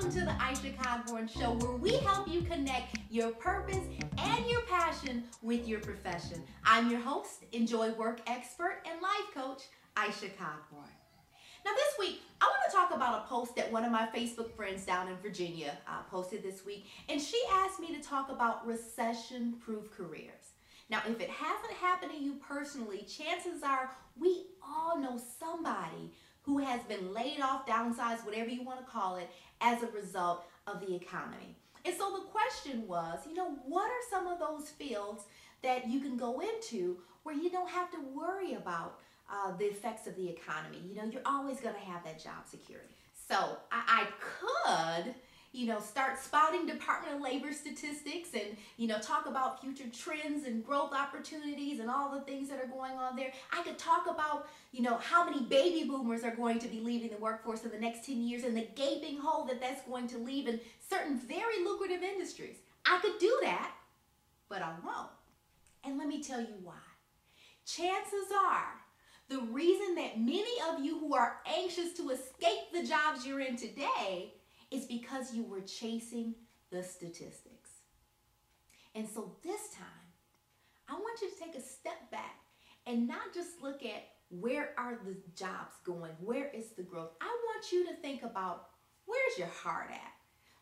welcome to the Aisha Cogburn Show, where we help you connect your purpose and your passion with your profession. I'm your host, enjoy work expert and life coach, Aisha Cogburn. Now this week, I want to talk about a post that one of my Facebook friends down in Virginia posted this week, and she asked me to talk about recession-proof careers. Now, if it hasn't happened to you personally, chances are we all know somebody who has been laid off, downsized, whatever you want to call it, as a result of the economy. And so the question was, what are some of those fields that you can go into where you don't have to worry about the effects of the economy? You're always going to have that job security. So I could start spouting Department of Labor statistics and, talk about future trends and growth opportunities and all the things that are going on there. I could talk about, how many baby boomers are going to be leaving the workforce in the next 10 years and the gaping hole that that's going to leave in certain very lucrative industries. I could do that, but I won't. And let me tell you why. Chances are, the reason that many of you who are anxious to escape the jobs you're in today is because you were chasing the statistics. And so this time, I want you to take a step back and not just look at where are the jobs going, where is the growth. I want you to think about where's your heart at?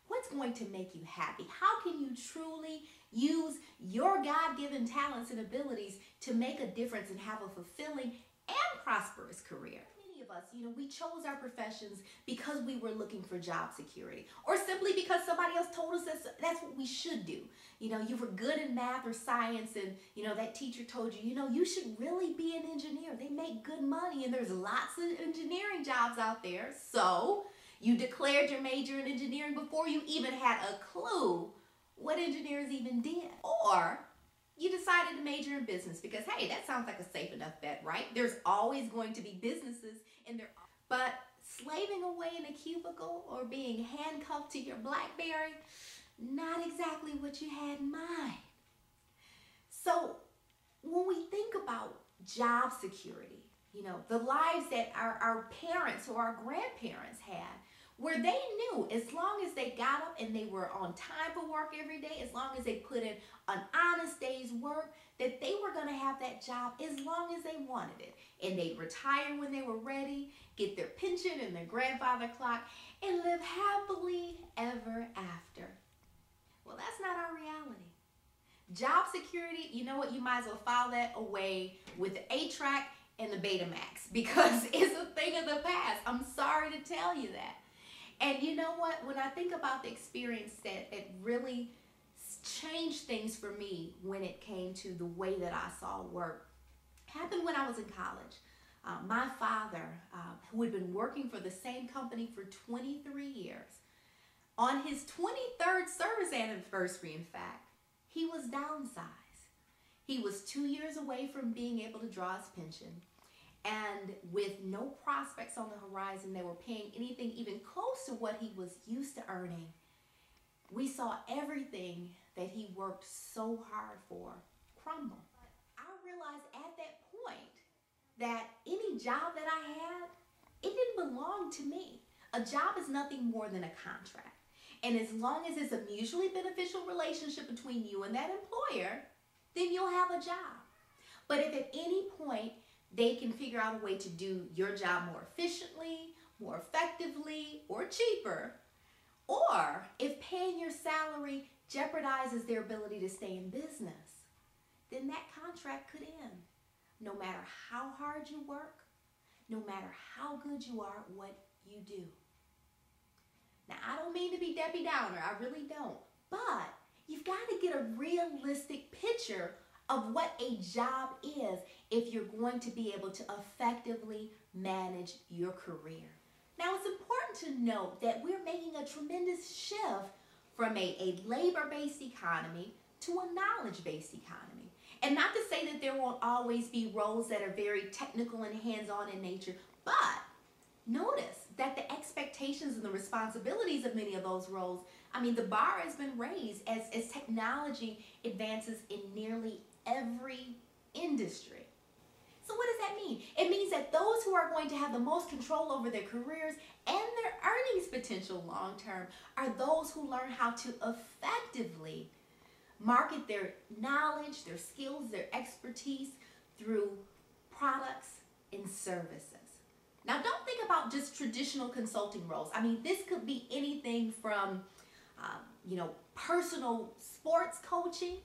What's going to make you happy? How can you truly use your God-given talents and abilities to make a difference and have a fulfilling and prosperous career? Many of us, we chose our professions because we were looking for job security, or simply because somebody else told us that's what we should do. You were good in math or science, and that teacher told you, you should really be an engineer. They make good money, and there's lots of engineering jobs out there. So you declared your major in engineering before you even had a clue what engineers even did. Or you decided to major in business because, hey, that sounds like a safe enough bet, right? There's always going to be businesses in there. But slaving away in a cubicle or being handcuffed to your BlackBerry, not exactly what you had in mind. So when we think about job security, the lives that our parents or our grandparents had, where they knew as long as they got up and they were on time for work every day, as long as they put in an honest day's work, that they were going to have that job as long as they wanted it. And they'd retire when they were ready, get their pension and their grandfather clock, and live happily ever after. Well, that's not our reality. Job security, you know what? You might as well file that away with the A-Track and the Betamax, because it's a thing of the past. I'm sorry to tell you that. And you know what? When I think about the experience that it really changed things for me when it came to the way that I saw work, happened when I was in college. My father, who had been working for the same company for 23 years, on his 23rd service anniversary, in fact, he was downsized. He was 2 years away from being able to draw his pension. And with no prospects on the horizon, they were paying anything even close to what he was used to earning. We saw everything that he worked so hard for crumble. I realized at that point that any job that I had, it didn't belong to me. A job is nothing more than a contract. And as long as it's a mutually beneficial relationship between you and that employer, then you'll have a job. But if at any point they can figure out a way to do your job more efficiently, more effectively, or cheaper, or if paying your salary jeopardizes their ability to stay in business, then that contract could end. No matter how hard you work, no matter how good you are at what you do. Now, I don't mean to be Debbie Downer, I really don't. But you've got to get a realistic picture of what a job is if you're going to be able to effectively manage your career. Now, it's important to note that we're making a tremendous shift from a labor-based economy to a knowledge-based economy. And not to say that there won't always be roles that are very technical and hands-on in nature, but notice that the expectations and the responsibilities of many of those roles, the bar has been raised as technology advances in nearly every industry. So what does that mean? It means that those who are going to have the most control over their careers and their earnings potential long term are those who learn how to effectively market their knowledge, their skills, their expertise through products and services. Now, don't think about just traditional consulting roles. I mean, this could be anything from, personal sports coaching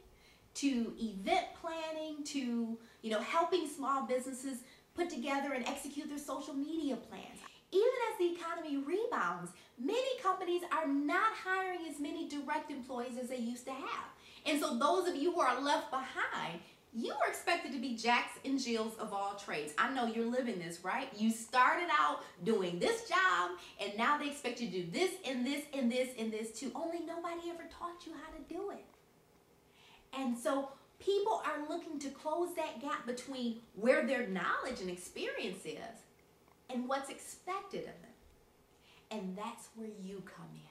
to event planning to, helping small businesses put together and execute their social media plans. Even as the economy rebounds, many companies are not hiring as many direct employees as they used to have. And so those of you who are left behind, you are expected to be Jacks and Jills of all trades. I know you're living this, right? You started out doing this job, and now they expect you to do this and this and this and this too. Only nobody ever taught you how to do it. And so people are looking to close that gap between where their knowledge and experience is and what's expected of them. And that's where you come in.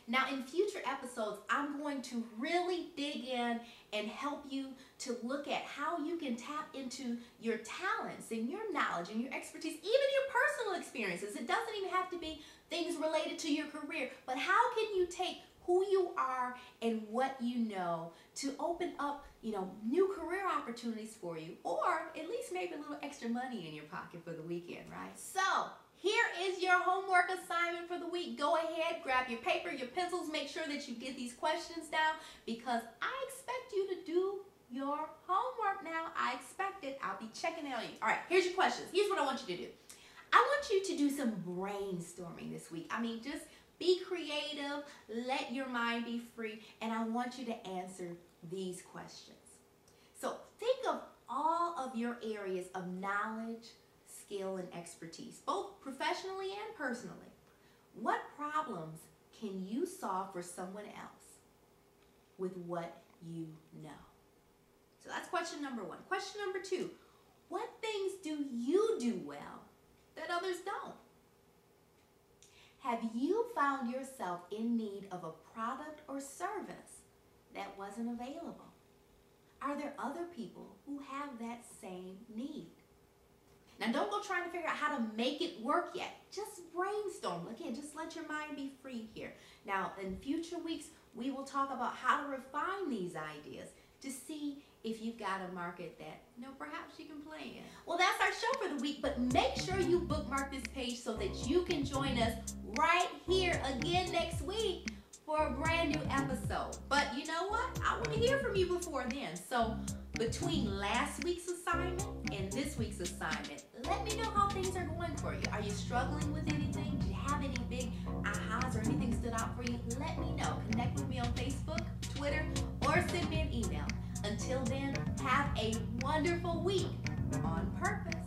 Now, in future episodes, I'm going to really dig in and help you to look at how you can tap into your talents and your knowledge and your expertise, even your personal experiences. It doesn't even have to be things related to your career, but how can you take who you are and what you know to open up, new career opportunities for you, or at least maybe a little extra money in your pocket for the weekend, right? So, here is your homework assignment for the week. Go ahead, grab your paper, your pencils, make sure that you get these questions down because I expect you to do your homework now. I expect it. I'll be checking in on you. All right, here's your questions. Here's what I want you to do. I want you to do some brainstorming this week. I mean, just be creative, let your mind be free, and I want you to answer these questions. So think of all of your areas of knowledge, skill, and expertise, both professionally and personally. What problems can you solve for someone else with what you know? So that's question number one. Question number two, what things do you do well that others don't? Have you found yourself in need of a product or service that wasn't available? Are there other people who have that same need? Now, don't go trying to figure out how to make it work yet. Just brainstorm. Again, just let your mind be free here. Now, in future weeks, we will talk about how to refine these ideas to see if you've got a market that, perhaps you can play in. Well, that's our show for the week, but make sure you bookmark this page so that you can join us right here again next week for a brand new episode. But you know what? I want to hear from you before then. So between last week's assignment and this week's assignment, let me know how things are going for you. Are you struggling with anything? Do you have any big ahas or anything stood out for you? Let me know. Connect with me on Facebook, Twitter, or send me an email. Until then, have a wonderful week on purpose.